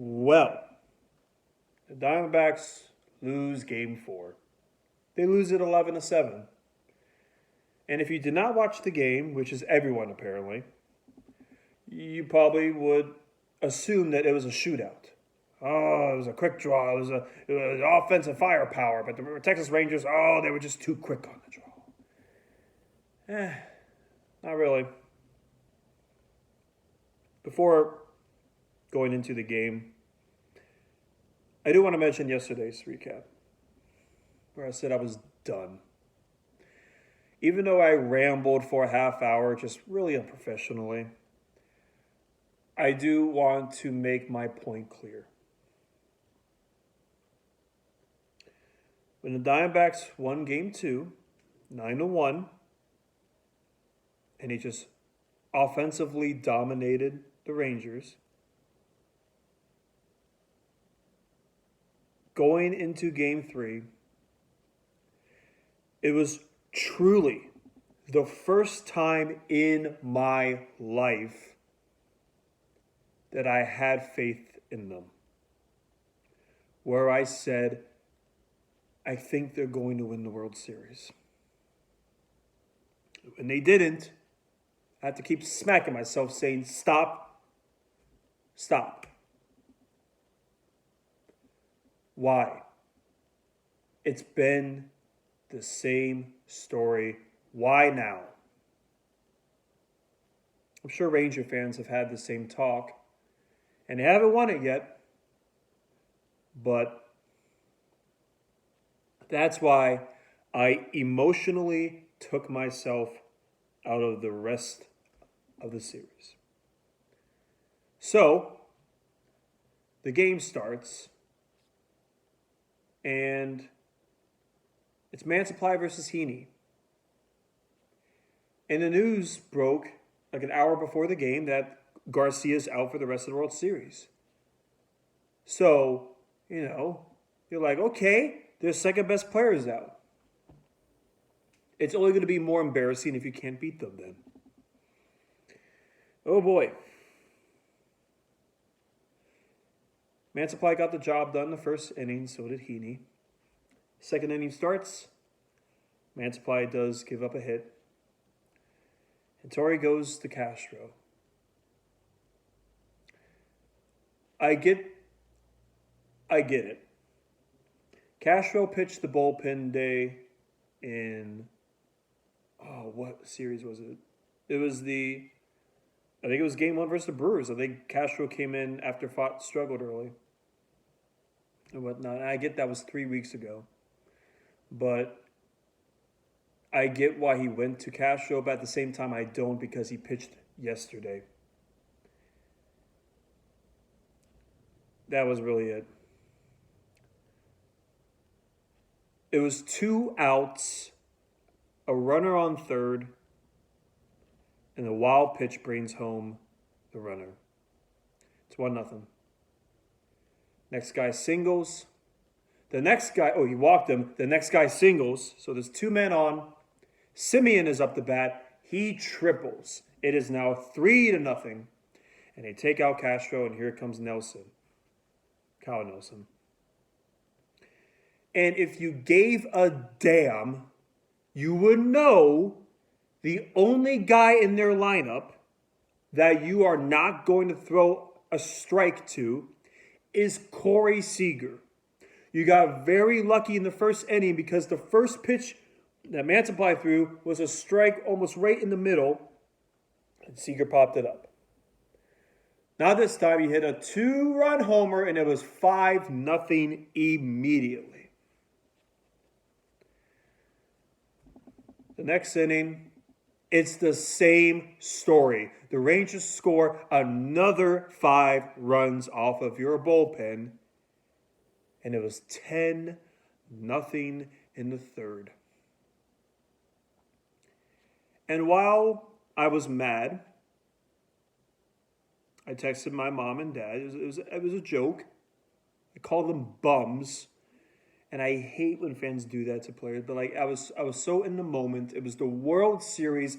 Well, the Diamondbacks lose game 4. They lose it 11-7. And if you did not watch the game, which is everyone apparently, you probably would assume that it was a shootout. Oh, it was a quick draw. It was offensive firepower, but the Texas Rangers, they were just too quick on the draw. Not really. Before going into the game, I do want to mention yesterday's recap, where I said I was done. Even though I rambled for a half hour, just really unprofessionally, I do want to make my point clear. When the Diamondbacks won Game 2, 9-1, and they just offensively dominated the Rangers, going into Game 3, it was truly the first time in my life that I had faith in them, where I said, I think they're going to win the World Series. When they didn't, I had to keep smacking myself saying, stop. Why? It's been the same story. Why now? I'm sure Ranger fans have had the same talk, and they haven't won it yet, but that's why I emotionally took myself out of the rest of the series. So, the game starts, and it's Man Supply versus Heaney. And the news broke like an hour before the game that Garcia's out for the rest of the World Series. So, you're like, okay, their second best player is out. It's only going to be more embarrassing if you can't beat them then. Oh boy. Man Supply got the job done the first inning, so did Heaney. Second inning starts. Man Supply does give up a hit. And Torrey goes to Castro. I get it. Castro pitched the bullpen day in, what series was it? I think it was game 1 versus the Brewers. I think Castro came in after Fott struggled early and whatnot. And I get that was 3 weeks ago. But I get why he went to Castro, but at the same time I don't, because he pitched yesterday. That was really it. It was 2 outs, a runner on third, and a wild pitch brings home the runner. It's 1-0. Next guy singles. The next guy, he walked him. The next guy singles. So there's 2 men on. Simeon is up to bat. He triples. It is now 3-0. And they take out Castro, and here comes Nelson. Kyle Nelson. And if you gave a damn, you would know the only guy in their lineup that you are not going to throw a strike to is Corey Seager. You got very lucky in the first inning because the first pitch that Man Supply threw was a strike almost right in the middle, and Seager popped it up. Now this time he hit a 2-run homer, and it was 5-0 immediately. The next inning, it's the same story. The Rangers score another 5 runs off of your bullpen, and it was 10-0 in the third. And while I was mad, I texted my mom and dad. It was a joke. I called them bums. And I hate when fans do that to players. But I was so in the moment. It was the World Series.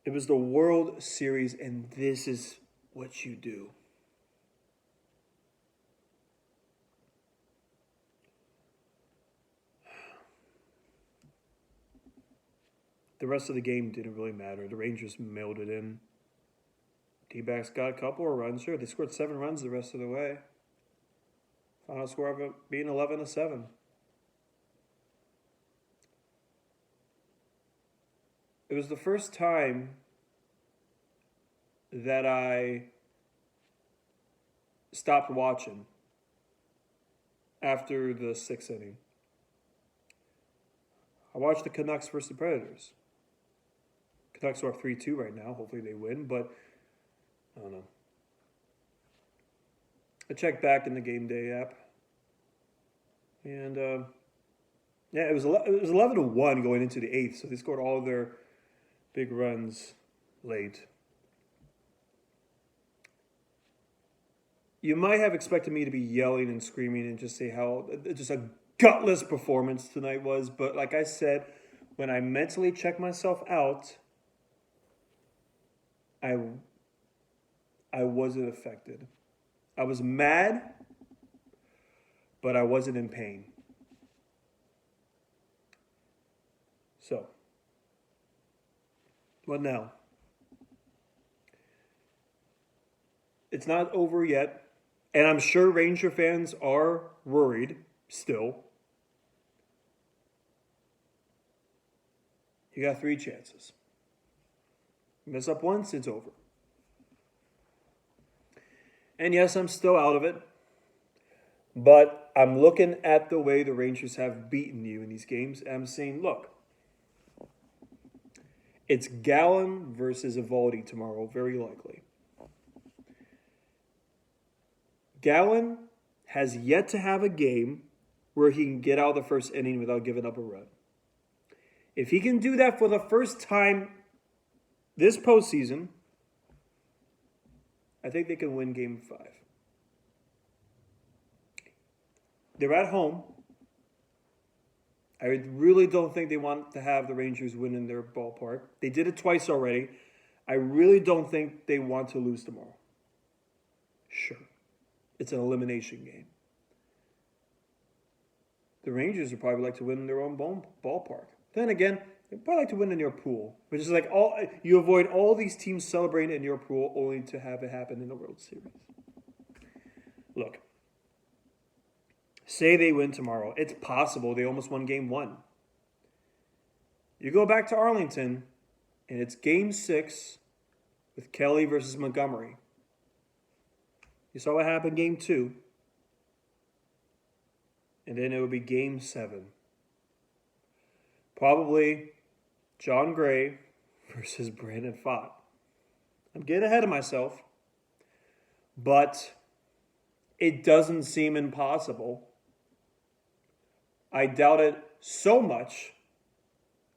And this is what you do. the rest of the game didn't really matter. The Rangers mailed it in. D-backs got a couple of runs. Sure, they scored 7 runs the rest of the way. Final score of it being 11-7. It was the first time that I stopped watching after the 6th inning. I watched the Canucks versus the Predators. Canucks are up 3-2 right now. Hopefully they win, but I don't know. I checked back in the Game Day app, and yeah, it was 11-1 going into the 8th, so they scored all their big runs late. You might have expected me to be yelling and screaming and just say how just a gutless performance tonight was, but like I said, when I mentally checked myself out, I wasn't affected. I was mad, but I wasn't in pain. So, what now? It's not over yet, and I'm sure Ranger fans are worried still. You got 3 chances. You mess up once, it's over. And yes, I'm still out of it. But I'm looking at the way the Rangers have beaten you in these games. And I'm saying, look, it's Gallen versus Evaldi tomorrow, very likely. Gallen has yet to have a game where he can get out of the first inning without giving up a run. If he can do that for the first time this postseason, I think they can win Game 5. They're at home. I really don't think they want to have the Rangers win in their ballpark. They did it twice already. I really don't think they want to lose tomorrow. Sure. It's an elimination game. The Rangers would probably like to win in their own ballpark. Then again, they'd probably like to win in your pool, which is like you avoid all these teams celebrating in your pool only to have it happen in the World Series. Look, say they win tomorrow. It's possible they almost won Game 1. You go back to Arlington, and it's Game 6 with Kelly versus Montgomery. You saw what happened Game 2. And then it would be Game 7. Probably John Gray versus Brandon Pfaadt. I'm getting ahead of myself, but it doesn't seem impossible. I doubt it so much.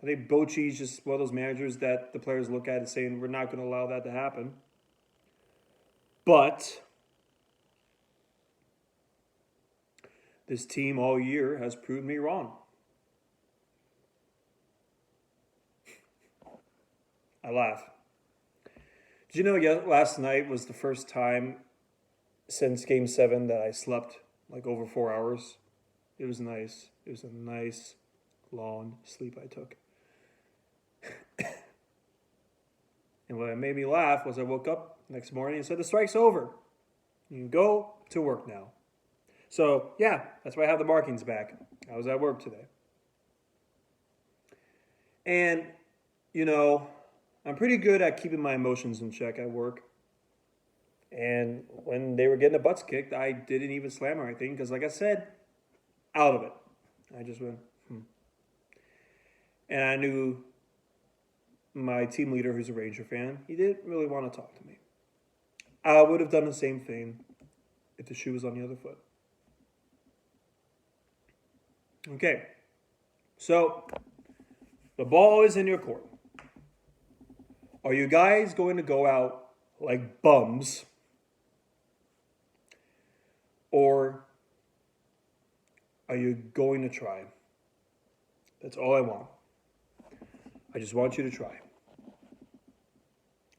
I think Bochy's just one of those managers that the players look at and saying, we're not going to allow that to happen. But this team all year has proved me wrong. I laugh. Did you know last night was the first time since Game 7 that I slept like over 4 hours? It was nice. It was a nice, long sleep I took. And what made me laugh was I woke up next morning and said, the strike's over. You can go to work now. So, yeah, that's why I have the markings back. I was at work today. And, you know, I'm pretty good at keeping my emotions in check at work. And when they were getting the butts kicked, I didn't even slam or anything because, like I said, out of it. I just went, And I knew my team leader, who's a Ranger fan, he didn't really want to talk to me. I would have done the same thing if the shoe was on the other foot. Okay, so the ball is in your court. Are you guys going to go out like bums? Or are you going to try? That's all I want. I just want you to try.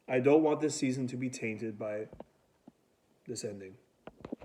I don't want this season to be tainted by this ending.